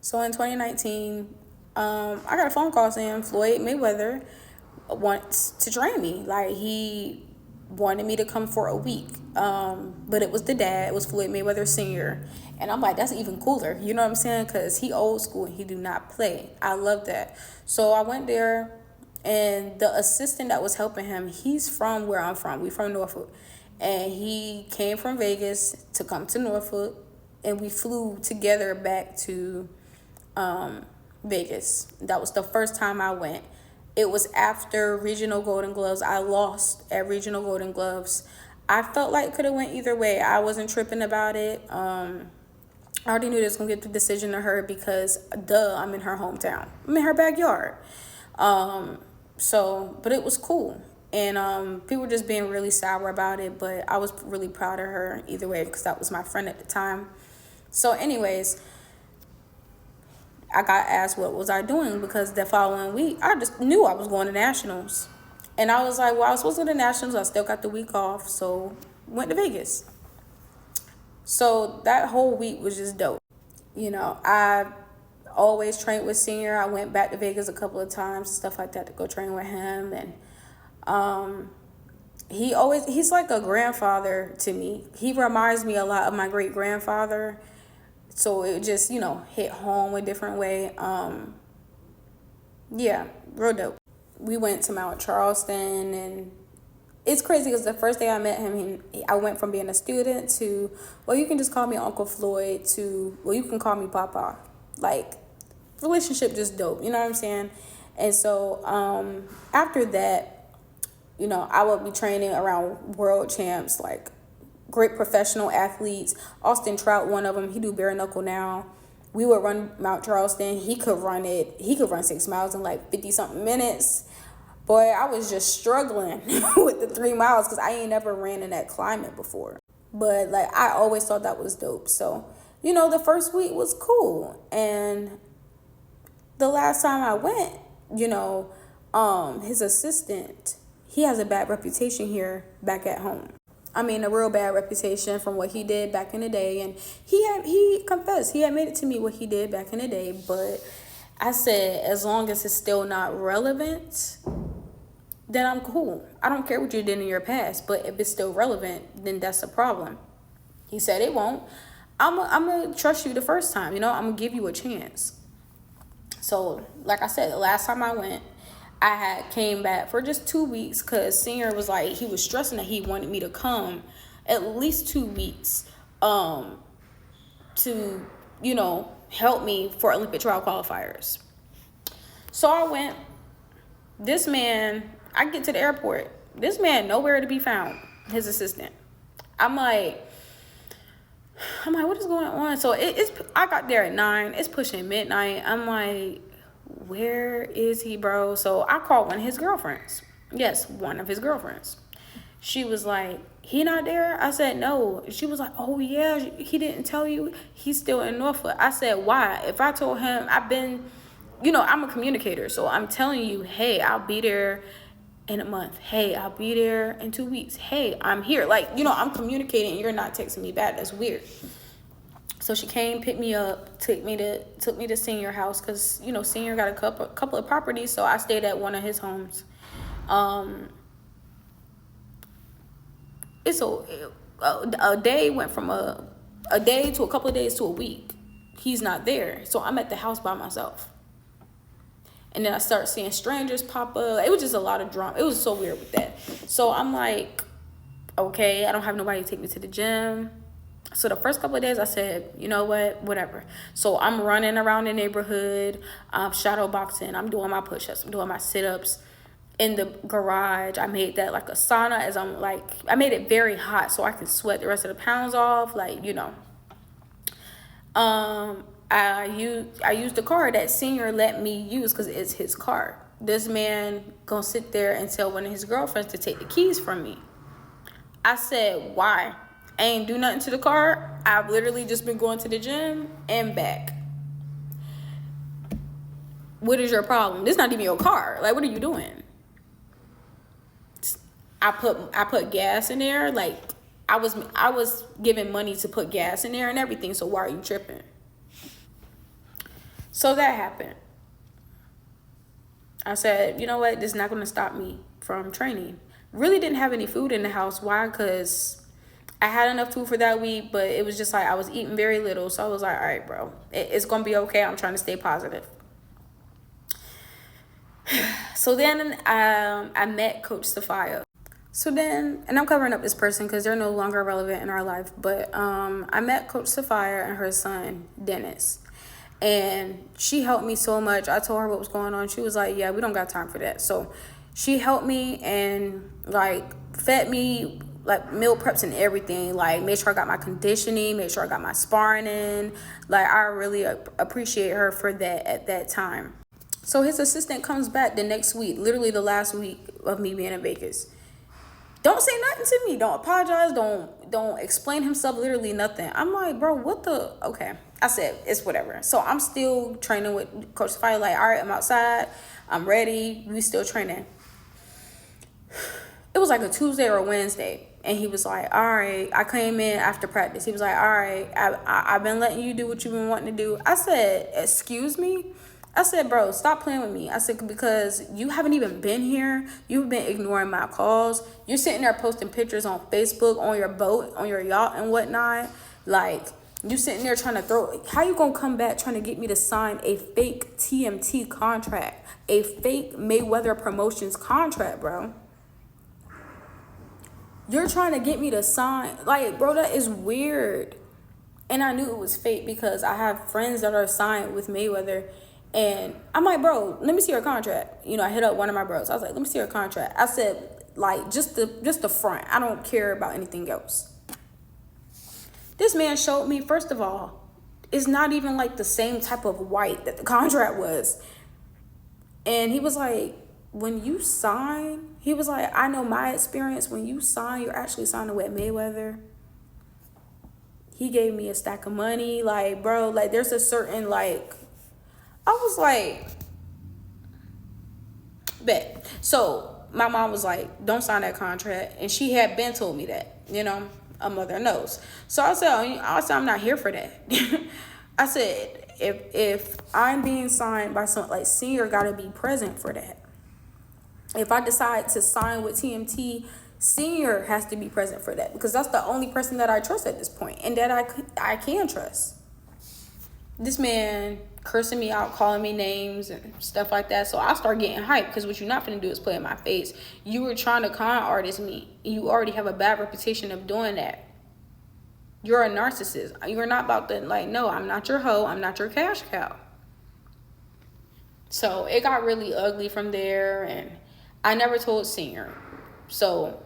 So in 2019, I got a phone call saying Floyd Mayweather wants to train me. Like, he wanted me to come for a week. But it was the dad. It was Floyd Mayweather Senior. And I'm like, that's even cooler. You know what I'm saying? Because he old school and he do not play. I love that. So I went there, and the assistant that was helping him, he's from where I'm from. We from Norfolk. And he came from Vegas to come to Norfolk. And we flew together back to Vegas. That was the first time I went. It was after Regional Golden Gloves. I lost at Regional Golden Gloves. I felt like it could have went either way. I wasn't tripping about it. I already knew they was gonna get the decision to her because, duh, I'm in her hometown. I'm in her backyard. But it was cool. And people were just being really sour about it, but I was really proud of her either way because that was my friend at the time. So anyways, I got asked what was I doing because the following week, I just knew I was going to nationals. And I was like, well, I was supposed to go to nationals. I still got the week off, so went to Vegas. So that whole week was just dope. I always trained with Senior. I went back to Vegas a couple of times, stuff like that, to go train with him. And he's like a grandfather to me. He reminds me a lot of my great grandfather. So it just, hit home a different way. Yeah, real dope. We went to Mount Charleston, and it's crazy because the first day I met him, I went from being a student to, well, you can just call me Uncle Floyd, to, well, you can call me Papa. Like, relationship just dope, you know what I'm saying? And so after that, I would be training around world champs, like great professional athletes. Austin Trout, one of them, he do bare knuckle now. We would run Mount Charleston. He could run 6 miles in like 50 something minutes. Boy, I was just struggling with the 3 miles because I ain't never ran in that climate before. But like, I always thought that was dope. So, the first week was cool. And the last time I went, his assistant, he has a bad reputation here back at home. I mean, a real bad reputation from what he did back in the day. And he confessed. He admitted to me what he did back in the day. But I said, as long as it's still not relevant, then I'm cool. I don't care what you did in your past. But if it's still relevant, then that's a problem. He said it won't. I'm going to trust you the first time. I'm going to give you a chance. So, like I said, the last time I went, I had came back for just 2 weeks because Senior was like, he was stressing that he wanted me to come at least 2 weeks to, help me for Olympic trial qualifiers. So I went. This man, I get to the airport. This man nowhere to be found, his assistant. I'm like, what is going on? So I got there at 9. It's pushing midnight. I'm like, where is he, bro? So I called one of his girlfriends. Yes, one of his girlfriends. She was like, he not there? I said, no. She was like, oh, yeah, he didn't tell you? He's still in Norfolk. I said, why? If I told him, I'm a communicator. So I'm telling you, hey, I'll be there in a month. Hey, I'll be there in 2 weeks. Hey, I'm here. Like, I'm communicating and you're not texting me back. That's weird. So she came, picked me up, took me to Senior house because, Senior got a couple of properties. So I stayed at one of his homes. It's a day went from a day to a couple of days to a week. He's not there. So I'm at the house by myself. And then I start seeing strangers pop up. It was just a lot of drama. It was so weird with that. So I'm like, okay, I don't have nobody to take me to the gym. So the first couple of days I said, you know what, whatever. So I'm running around the neighborhood. I'm shadow boxing. I'm doing my push-ups. I'm doing my sit-ups. In the garage, I made that like a sauna I made it very hot so I can sweat the rest of the pounds off. I used the car that Senior let me use because it's his car. This man gonna sit there and tell one of his girlfriends to take the keys from me. I said, why? I ain't do nothing to the car. I've literally just been going to the gym and back. What is your problem? This is not even your car. Like, what are you doing? I put gas in there. Like, I was giving money to put gas in there and everything. So why are you tripping? So that happened. I said, you know what? This is not going to stop me from training. Really didn't have any food in the house. Why? Because I had enough food for that week, but it was just like I was eating very little. So I was like, all right, bro, it's going to be okay. I'm trying to stay positive. So then I met Coach Sophia. So then, and I'm covering up this person because they're no longer relevant in our life, but I met Coach Sophia and her son, Dennis. And she helped me so much. I told her what was going on. She was like, yeah, we don't got time for that. So she helped me and like fed me like meal preps and everything. Like made sure I got my conditioning, made sure I got my sparring in. Like I really appreciate her for that at that time. So his assistant comes back the next week, literally the last week of me being in Vegas. Don't say nothing to me. Don't apologize. Don't explain himself. Literally nothing. I'm like, bro, what the? Okay. I said, it's whatever. So I'm still training with Coach Sophia. Like, all right, I'm outside. I'm ready. We still training. It was like a Tuesday or a Wednesday. And he was like, all right. I came in after practice. He was like, all right, I've been letting you do what you've been wanting to do. I said, excuse me? I said, bro, stop playing with me. I said, because you haven't even been here. You've been ignoring my calls. You're sitting there posting pictures on Facebook, on your boat, on your yacht and whatnot. Like, you sitting there trying to throw, how you gonna come back trying to get me to sign a fake TMT contract, a fake Mayweather Promotions contract, bro? You're trying to get me to sign, like, bro, that is weird. And I knew it was fake because I have friends that are signed with Mayweather. And I'm like, bro, let me see your contract. You know, I hit up one of my bros. I was like, let me see your contract. I said, like, just the front. I don't care about anything else. This man showed me, first of all, it's not even like the same type of white that the contract was. And he was like, when you sign, he was like, I know my experience. When you sign, you're actually signing with Mayweather. He gave me a stack of money. Like, bro, like, there's a certain, like, I was like, bet. So my mom was like, don't sign that contract. And she had been told me that, you know, a mother knows. So I said, I'm not here for that. I said, if I'm being signed by someone, like, Senior got to be present for that. If I decide to sign with TMT, Senior has to be present for that, because that's the only person that I trust at this point and that I can trust. This man cursing me out, calling me names and stuff like that. So I start getting hyped, because what you're not going to do is play in my face. You were trying to con artist me. You already have a bad reputation of doing that. You're a narcissist. You're not about to, like, no, I'm not your hoe. I'm not your cash cow. So it got really ugly from there, and I never told Senior. So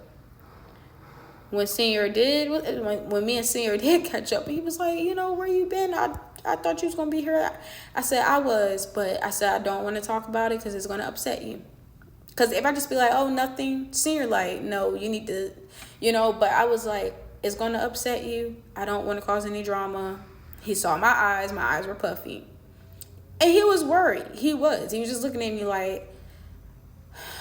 when when me and Senior did catch up, he was like, you know, where you been? I thought you was going to be here. I said, I was, but I said, I don't want to talk about it because it's going to upset you. Because if I just be like, oh, nothing, Senior, like, no, you need to, you know, but I was like, it's going to upset you. I don't want to cause any drama. He saw my eyes were puffy. And he was worried. He was just looking at me like,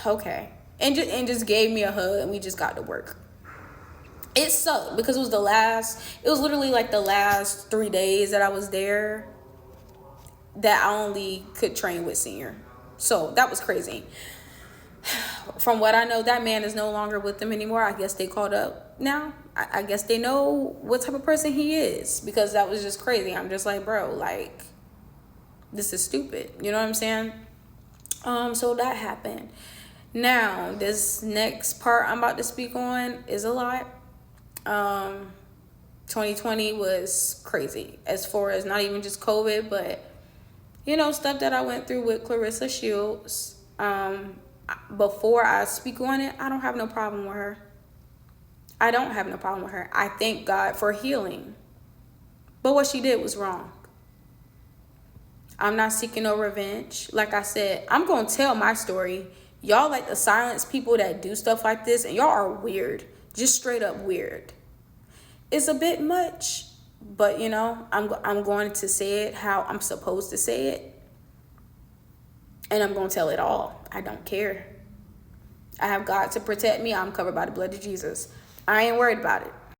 okay. And just gave me a hug, and we just got to work. It sucked because it was literally like the last 3 days that I was there that I only could train with Senior. So that was crazy. From what I know, that man is no longer with them anymore. I guess they caught up now. I guess they know what type of person he is, because that was just crazy. I'm just like, bro, like, this is stupid. You know what I'm saying? So that happened. Now, this next part I'm about to speak on is a lot. 2020 was crazy, as far as not even just COVID, but, you know, stuff that I went through with Clarissa Shields. Before I speak on it, I don't have no problem with her. I thank God for healing. But what she did was wrong. I'm not seeking no revenge. Like I said, I'm going to tell my story. Y'all like to silence people that do stuff like this, and y'all are weird. Just straight up weird. It's a bit much, but, you know, I'm going to say it how I'm supposed to say it. And I'm going to tell it all. I don't care. I have God to protect me. I'm covered by the blood of Jesus. I ain't worried about it.